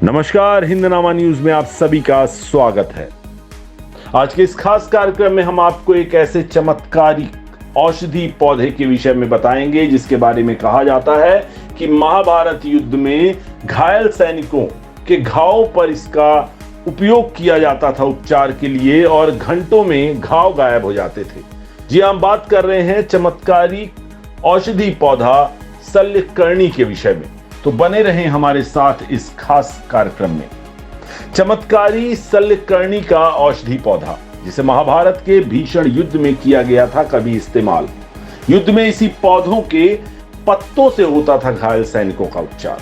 नमस्कार, हिंदनामा न्यूज में आप सभी का स्वागत है। आज के इस खास कार्यक्रम में हम आपको एक ऐसे चमत्कारिक औषधि पौधे के विषय में बताएंगे जिसके बारे में कहा जाता है कि महाभारत युद्ध में घायल सैनिकों के घावों पर इसका उपयोग किया जाता था उपचार के लिए और घंटों में घाव गायब हो जाते थे। जी, हम बात कर रहे हैं चमत्कारिक औषधि पौधा शल्यकर्णी के विषय में, तो बने रहें हमारे साथ इस खास कार्यक्रम में। चमत्कारी शल्यकर्णी का औषधि पौधा, जिसे महाभारत के भीषण युद्ध में किया गया था कभी इस्तेमाल। युद्ध में इसी पौधों के पत्तों से होता था घायल सैनिकों का उपचार।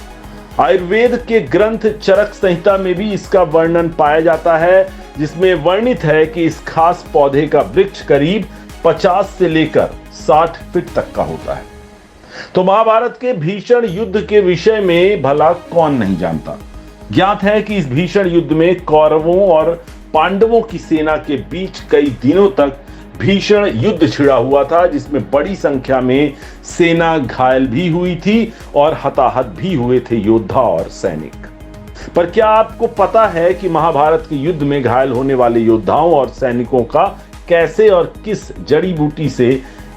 आयुर्वेद के ग्रंथ चरक संहिता में भी इसका वर्णन पाया जाता है, जिसमें वर्णित है कि इस खास पौधे का वृक्ष करीब 50 से लेकर 60 फीट तक का होता है। तो महाभारत के भीषण युद्ध के विषय में भला कौन नहीं जानता। ज्ञात है कि इस भीषण युद्ध में कौरवों और पांडवों की सेना के बीच कई दिनों तक भीषण युद्ध छिड़ा हुआ था, जिसमें बड़ी संख्या में सेना घायल भी हुई थी और हताहत भी हुए थे योद्धा और सैनिक। पर क्या आपको पता है कि महाभारत के युद्ध में घायल होने वाले योद्धाओं और सैनिकों का कैसे और किस जड़ी बूटी से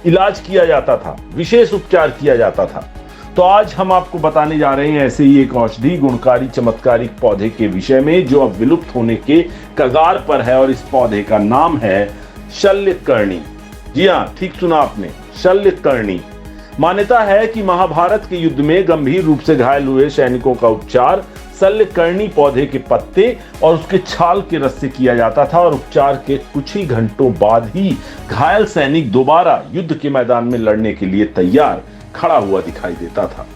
इलाज किया जाता था, विशेष उपचार किया जाता था? तो आज हम आपको बताने जा रहे हैं ऐसे ही एक औषधि गुणकारी चमत्कारिक पौधे के विषय में जो अब विलुप्त होने के कगार पर है, और इस पौधे का नाम है शल्यकर्णी। जी हाँ, ठीक सुना आपने, शल्यकर्णी। मान्यता है कि महाभारत के युद्ध में गंभीर रूप से घायल हुए सैनिकों का उपचार शल्यकर्णी पौधे के पत्ते और उसके छाल के रस से किया जाता था, और उपचार के कुछ ही घंटों बाद ही घायल सैनिक दोबारा युद्ध के मैदान में लड़ने के लिए तैयार खड़ा हुआ दिखाई देता था।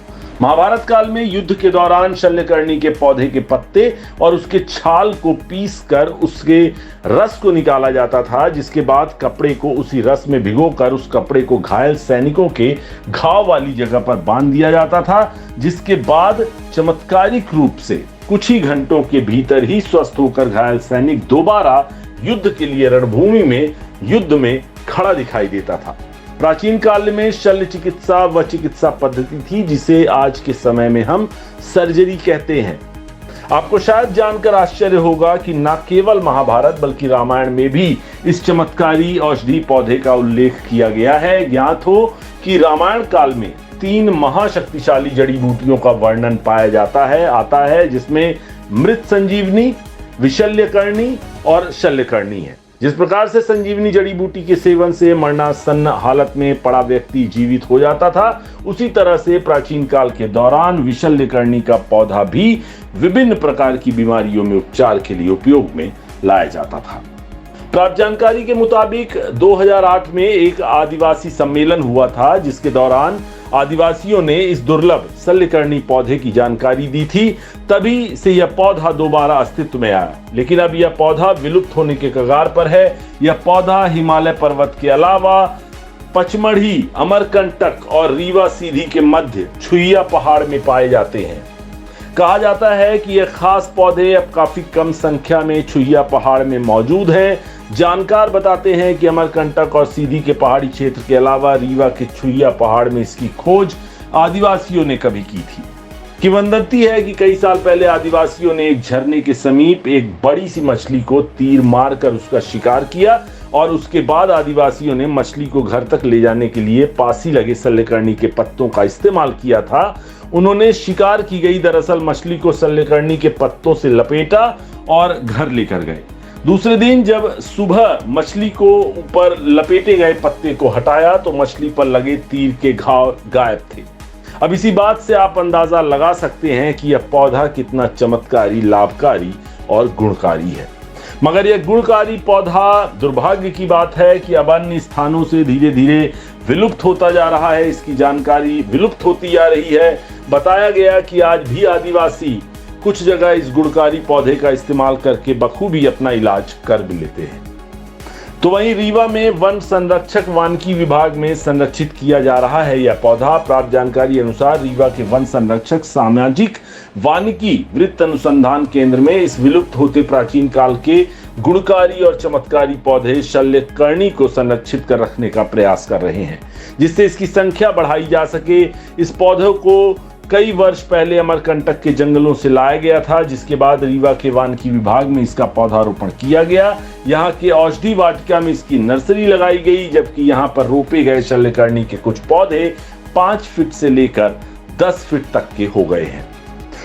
महाभारत काल में युद्ध के दौरान शल्यकर्णी के पौधे के पत्ते और उसके छाल को पीसकर उसके रस को निकाला जाता था, जिसके बाद कपड़े को उसी रस में भिगोकर उस कपड़े को घायल सैनिकों के घाव वाली जगह पर बांध दिया जाता था, जिसके बाद चमत्कारिक रूप से कुछ ही घंटों के भीतर ही स्वस्थ होकर घायल सैनिक दोबारा युद्ध के लिए रणभूमि में युद्ध में खड़ा दिखाई देता था। प्राचीन काल में शल्य चिकित्सा व चिकित्सा पद्धति थी जिसे आज के समय में हम सर्जरी कहते हैं। आपको शायद जानकर आश्चर्य होगा कि न केवल महाभारत बल्कि रामायण में भी इस चमत्कारी औषधि पौधे का उल्लेख किया गया है। ज्ञात हो कि रामायण काल में 3 महाशक्तिशाली जड़ी बूटियों का वर्णन पाया जाता है जिसमें मृत संजीवनी, विशल्यकर्णी और शल्यकर्णी है। जिस प्रकार से संजीवनी जड़ी बूटी के सेवन से मरणासन्न हालत में पड़ा व्यक्ति जीवित हो जाता था, उसी तरह से प्राचीन काल के दौरान विशल्यकर्णी का पौधा भी विभिन्न प्रकार की बीमारियों में उपचार के लिए उपयोग में लाया जाता था। प्राप्त जानकारी के मुताबिक 2008 में एक आदिवासी सम्मेलन हुआ था, जिसके दौरान आदिवासियों ने इस दुर्लभ शल्यकर्णी पौधे की जानकारी दी थी। तभी से यह पौधा दोबारा अस्तित्व में आया, लेकिन अब यह पौधा विलुप्त होने के कगार पर है। यह पौधा हिमालय पर्वत के अलावा पचमढ़ी, अमरकंटक और रीवा सीधी के मध्य छुइया पहाड़ में पाए जाते हैं। कहा जाता है कि यह खास पौधे अब काफी कम संख्या में छुइया पहाड़ में मौजूद हैं। जानकार बताते हैं कि अमरकंटक और सीधी के पहाड़ी क्षेत्र के अलावा रीवा के छुइया पहाड़ में इसकी खोज आदिवासियों ने कभी की थी। किंवदंती है कि कई साल पहले आदिवासियों ने एक झरने के समीप एक बड़ी सी मछली को तीर मारकर उसका शिकार किया, और उसके बाद आदिवासियों ने मछली को घर तक ले जाने के लिए पास ही लगे शल्यकर्णी के पत्तों का इस्तेमाल किया था। उन्होंने शिकार की गई दरअसल मछली को शल्यकर्णी के पत्तों से लपेटा और घर लेकर गए। दूसरे दिन जब सुबह मछली को ऊपर लपेटे गए पत्ते को हटाया तो मछली पर लगे तीर के घाव गायब थे। अब इसी बात से आप अंदाजा लगा सकते हैं कि यह पौधा कितना चमत्कारी, लाभकारी और गुणकारी है। मगर यह गुणकारी पौधा, दुर्भाग्य की बात है कि अब अन्य स्थानों से धीरे धीरे विलुप्त होता जा रहा है। इसकी जानकारी विलुप्त होती जा रही है। बताया गया कि आज भी आदिवासी कुछ जगह इस गुणकारी पौधे का इस्तेमाल करके बखूबी अपना इलाज कर भी लेते हैं। तो वहीं रीवा में वन संरक्षक वानिकी विभाग में संरक्षित किया जा रहा है यह पौधा। प्राप्त जानकारी अनुसार रीवा के वन संरक्षक सामाजिक वानिकी वृत्त अनुसंधान केंद्र में इस विलुप्त होते प्राचीन काल के गुणकारी और चमत्कारी पौधे शल्यकर्णी को संरक्षित कर रखने का प्रयास कर रहे हैं, जिससे इसकी संख्या बढ़ाई जा सके। इस पौधे को कई वर्ष पहले अमरकंटक के जंगलों से लाया गया था, जिसके बाद रीवा के वानिकी विभाग में इसका पौधारोपण किया गया। यहाँ के औषधि वाटिका में इसकी नर्सरी लगाई गई, जबकि यहाँ पर रोपे गए शल्यकर्णी के कुछ पौधे 5 फीट से लेकर 10 फीट तक के हो गए हैं।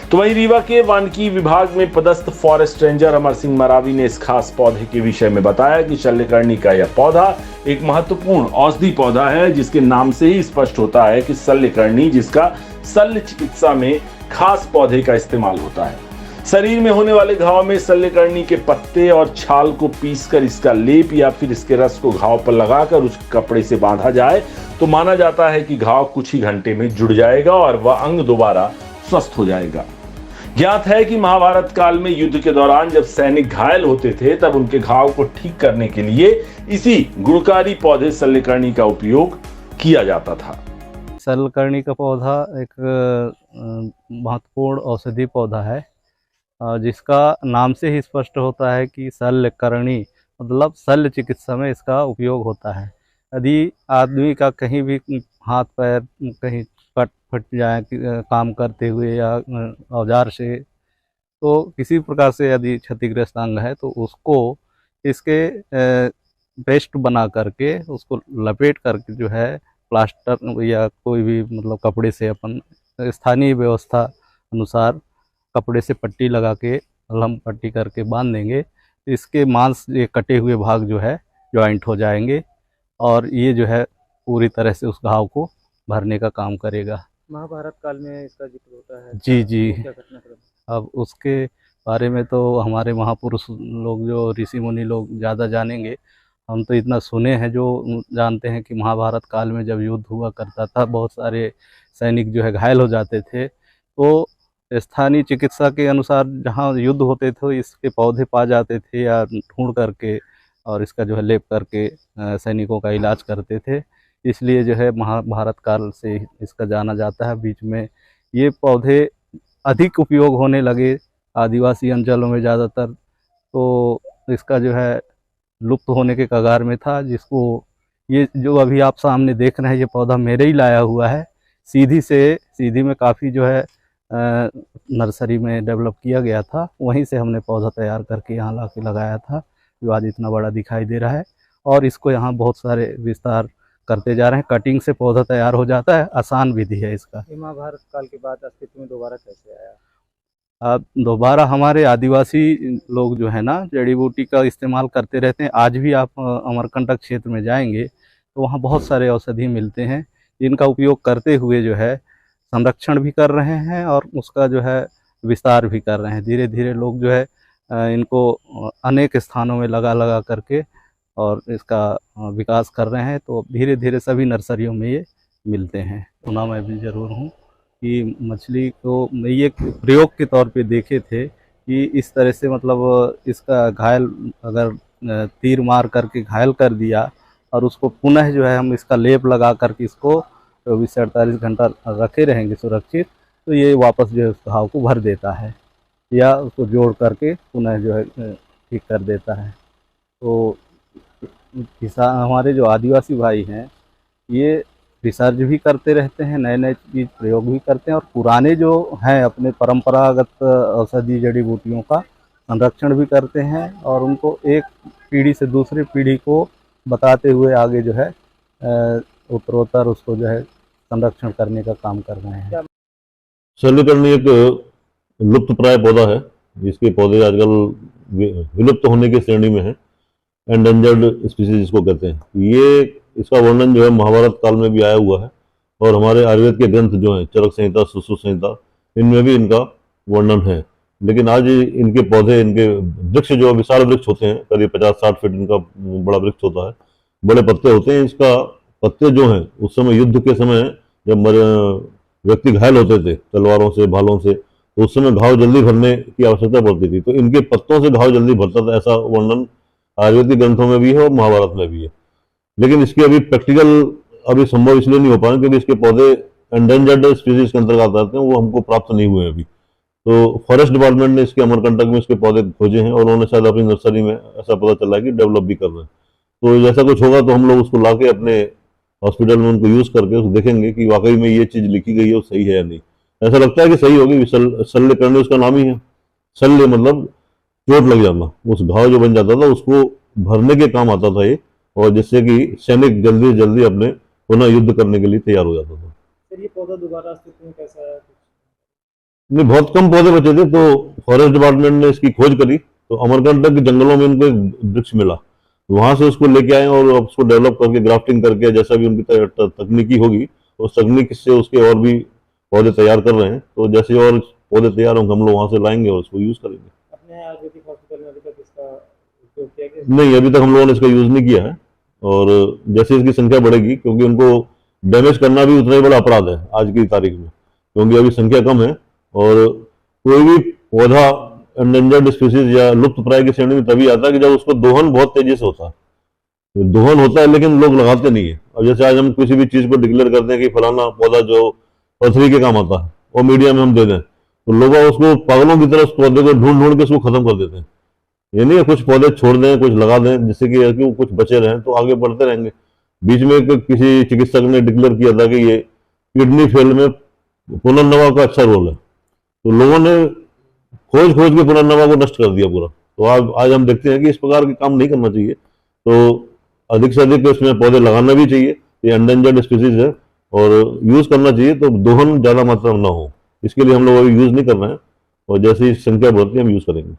तो वहीं रीवा के वानिकी विभाग में पदस्थ फॉरेस्ट रेंजर अमर सिंह मरावी ने इस खास पौधे के विषय में बताया कि शल्यकर्णी का यह पौधा एक महत्वपूर्ण औषधि पौधा है, जिसके नाम से ही स्पष्ट होता है कि शल्यकर्णी, जिसका शल्य चिकित्सा में खास पौधे का इस्तेमाल होता है। शरीर में होने वाले घाव में शल्यकर्णी के पत्ते और छाल को पीसकर इसका लेप या फिर इसके रस को घाव पर लगाकर उस कपड़े से बांधा जाए तो माना जाता है कि घाव कुछ ही घंटे में जुड़ जाएगा और वह अंग दोबारा स्वस्थ हो जाएगा। ज्ञात है कि महाभारत काल में युद्ध के दौरान जब सैनिक घायल होते थे तब उनके घाव को ठीक करने के लिए इसी गुणकारी पौधे शल्यकर्णी का उपयोग किया जाता था। शल्यकर्णी का पौधा एक महत्वपूर्ण औषधि पौधा है, जिसका नाम से ही स्पष्ट होता है कि शल्यकर्णी मतलब शल्य चिकित्सा में इसका उपयोग होता है। यदि आदमी का कहीं भी हाथ पैर कहीं कट फट जाए काम करते हुए या औजार से, तो किसी प्रकार से यदि क्षतिग्रस्त अंग है तो उसको इसके पेस्ट बना करके उसको लपेट करके जो है प्लास्टर या कोई भी मतलब कपड़े से अपन स्थानीय व्यवस्था अनुसार कपड़े से पट्टी लगा के मलहम पट्टी करके बांध देंगे, तो इसके मांस ये कटे हुए भाग जो है जॉइंट हो जाएंगे और ये जो है पूरी तरह से उस घाव को भरने का काम करेगा। महाभारत काल में इसका जिक्र होता है। जी जी। क्या घटनाक्रम? अब उसके बारे में तो हमारे महापुरुष लोग जो ऋषि मुनि लोग ज़्यादा जानेंगे। हम तो इतना सुने हैं, जो जानते हैं कि महाभारत काल में जब युद्ध हुआ करता था, बहुत सारे सैनिक जो है घायल हो जाते थे, तो स्थानीय चिकित्सा के अनुसार जहाँ युद्ध होते थे इसके पौधे पा जाते थे या ढूंढ करके और इसका जो है लेप करके सैनिकों का इलाज करते थे। इसलिए जो है महाभारत काल से इसका जाना जाता है। बीच में ये पौधे अधिक उपयोग होने लगे आदिवासी अंचलों में ज़्यादातर, तो इसका जो है लुप्त होने के कगार में था। जिसको ये जो अभी आप सामने देख रहे हैं, ये पौधा मेरे ही लाया हुआ है। सीधी में काफ़ी जो है नर्सरी में डेवलप किया गया था, वहीं से हमने पौधा तैयार करके यहाँ ला के लगाया था, जो आज इतना बड़ा दिखाई दे रहा है। और इसको यहाँ बहुत सारे विस्तार करते जा रहे हैं। कटिंग से पौधा तैयार हो जाता है, आसान विधि है इसका। महाभारत काल के बाद अस्तित्व में दोबारा कैसे आया? अब दोबारा हमारे आदिवासी लोग जो है ना जड़ी बूटी का इस्तेमाल करते रहते हैं। आज भी आप अमरकंटक क्षेत्र में जाएंगे तो वहाँ बहुत सारे औषधि मिलते हैं, जिनका उपयोग करते हुए जो है संरक्षण भी कर रहे हैं और उसका जो है विस्तार भी कर रहे हैं। धीरे धीरे लोग जो है इनको अनेक स्थानों में लगा करके और इसका विकास कर रहे हैं। तो धीरे धीरे सभी नर्सरियों में ये मिलते हैं। सुना मैं भी ज़रूर हूँ कि मछली को ये प्रयोग के तौर पे देखे थे कि इस तरह से मतलब इसका घायल अगर तीर मार करके घायल कर दिया और उसको पुनः जो है हम इसका लेप लगा करके इसको 24 से 48 घंटा रखे रहेंगे सुरक्षित, तो ये वापस जो है उस घाव को भर देता है या उसको जोड़ करके पुनः जो है ठीक कर देता है। तो किसान हमारे जो आदिवासी भाई हैं ये रिसर्च भी करते रहते हैं, नए नए चीज़ प्रयोग भी करते हैं और पुराने जो हैं अपने परंपरागत औषधि जड़ी बूटियों का संरक्षण भी करते हैं और उनको एक पीढ़ी से दूसरी पीढ़ी को बताते हुए आगे जो है उत्तरोत्तर उसको जो है संरक्षण करने का काम कर रहे हैं। शल्यकर्णी एक लुप्त प्राय पौधा है, जिसके पौधे आजकल विलुप्त होने की श्रेणी में है, एंडेंजर्ड स्पीसीज जिसको कहते हैं। ये इसका वर्णन जो है महाभारत काल में भी आया हुआ है और हमारे आयुर्वेद के ग्रंथ जो हैं चरक संहिता, सुश्रुत संहिता, इनमें भी इनका वर्णन है। लेकिन आज इनके पौधे, इनके वृक्ष जो विशाल वृक्ष होते हैं, करीब 50-60 फीट इनका बड़ा वृक्ष होता है, बड़े पत्ते होते हैं। इसका पत्ते जो हैं उस समय युद्ध के समय जब व्यक्ति घायल होते थे तलवारों से, भालों से, तो उस समय घाव जल्दी भरने की आवश्यकता पड़ती थी, तो इनके पत्तों से घाव जल्दी भरता था। ऐसा वर्णन आयुर्वेदिक ग्रंथों में भी है और महाभारत में भी है। लेकिन इसकी अभी प्रैक्टिकल अभी संभव इसलिए नहीं हो पा रहा क्योंकि इसके पौधे एंडेंजर्ड स्पीसीज के अंतर्गत आते हैं, वो हमको प्राप्त नहीं हुए अभी। तो फॉरेस्ट डिपार्टमेंट ने इसके अमरकंटक में इसके पौधे खोजे हैं और उन्होंने शायद अपनी नर्सरी में ऐसा पता चला है कि डेवलप भी कर रहे हैं। तो जैसा कुछ होगा तो हम लोग उसको लाके अपने हॉस्पिटल में उनको यूज करके उसको देखेंगे कि वाकई में ये चीज लिखी गई है वो सही है या नहीं। ऐसा लगता है कि सही होगी। शल्यकर्णी उसका नाम ही है। शल्य मतलब चोट लग जाना, उस घाव जो बन जाता था उसको भरने के काम आता था ये, और जिससे कि सैनिक जल्दी से जल्दी अपने पुनः युद्ध करने के लिए तैयार हो जाता था। सर ये पौधा दोबारा अस्तित्व में कैसे आया? नहीं, बहुत कम पौधे बचे थे, तो फॉरेस्ट डिपार्टमेंट ने इसकी खोज करी, तो अमरकंटक के जंगलों में उनको एक वृक्ष मिला, वहां से उसको लेके आए और अब उसको डेवलप करके ग्राफ्टिंग करके जैसा भी उनकी तकनीकी होगी उस तकनीक से उसके और भी पौधे तैयार कर रहे हैं। तो जैसे और पौधे तैयार होंगे हम लोग वहां से लाएंगे और उसको यूज करेंगे। अपने आयुर्वेदिक हॉस्पिटल में अभी तक इसका उपयोग किया गया? नहीं, अभी तक हम लोगों ने इसका यूज नहीं किया है, और जैसे इसकी संख्या बढ़ेगी, क्योंकि उनको डैमेज करना भी उतना ही बड़ा अपराध है आज की तारीख में, क्योंकि अभी संख्या कम है, और कोई भी पौधा एंडेंजर्ड स्पीसीज या लुप्त प्राय की श्रेणी में तभी आता है कि जब उसको दोहन बहुत तेजी से होता है। दोहन होता है लेकिन लोग लगाते नहीं है। अब जैसे आज हम किसी भी चीज को डिक्लेयर करते हैं कि फलाना पौधा जो पृथ्वी के काम आता है और मीडिया में हम दे दें, तो लोग उसको पागलों की तरह उस पौधे को ढूंढ ढूंढ के उसको खत्म कर देते हैं। ये नहीं है कुछ पौधे छोड़ दें, कुछ लगा दें, जिससे कि कुछ बचे रहें तो आगे बढ़ते रहेंगे। बीच में किसी चिकित्सक ने डिक्लेयर किया था कि ये किडनी फेल में पुनर्नवा का अच्छा रोल है, तो लोगों ने खोज खोज के पुनर्नवा को नष्ट कर दिया पूरा। तो आज हम देखते हैं कि इस प्रकार के काम नहीं करना चाहिए, तो अधिक से अधिक इसमें पौधे लगाना भी चाहिए। ये एंडेंजर्ड स्पीसीज है और यूज करना चाहिए, तो दोहन ज्यादा मात्रा में ना हो, इसके लिए हम लोग अभी यूज नहीं कर रहे हैं, और जैसे ही संख्या बढ़ती है हम यूज करेंगे।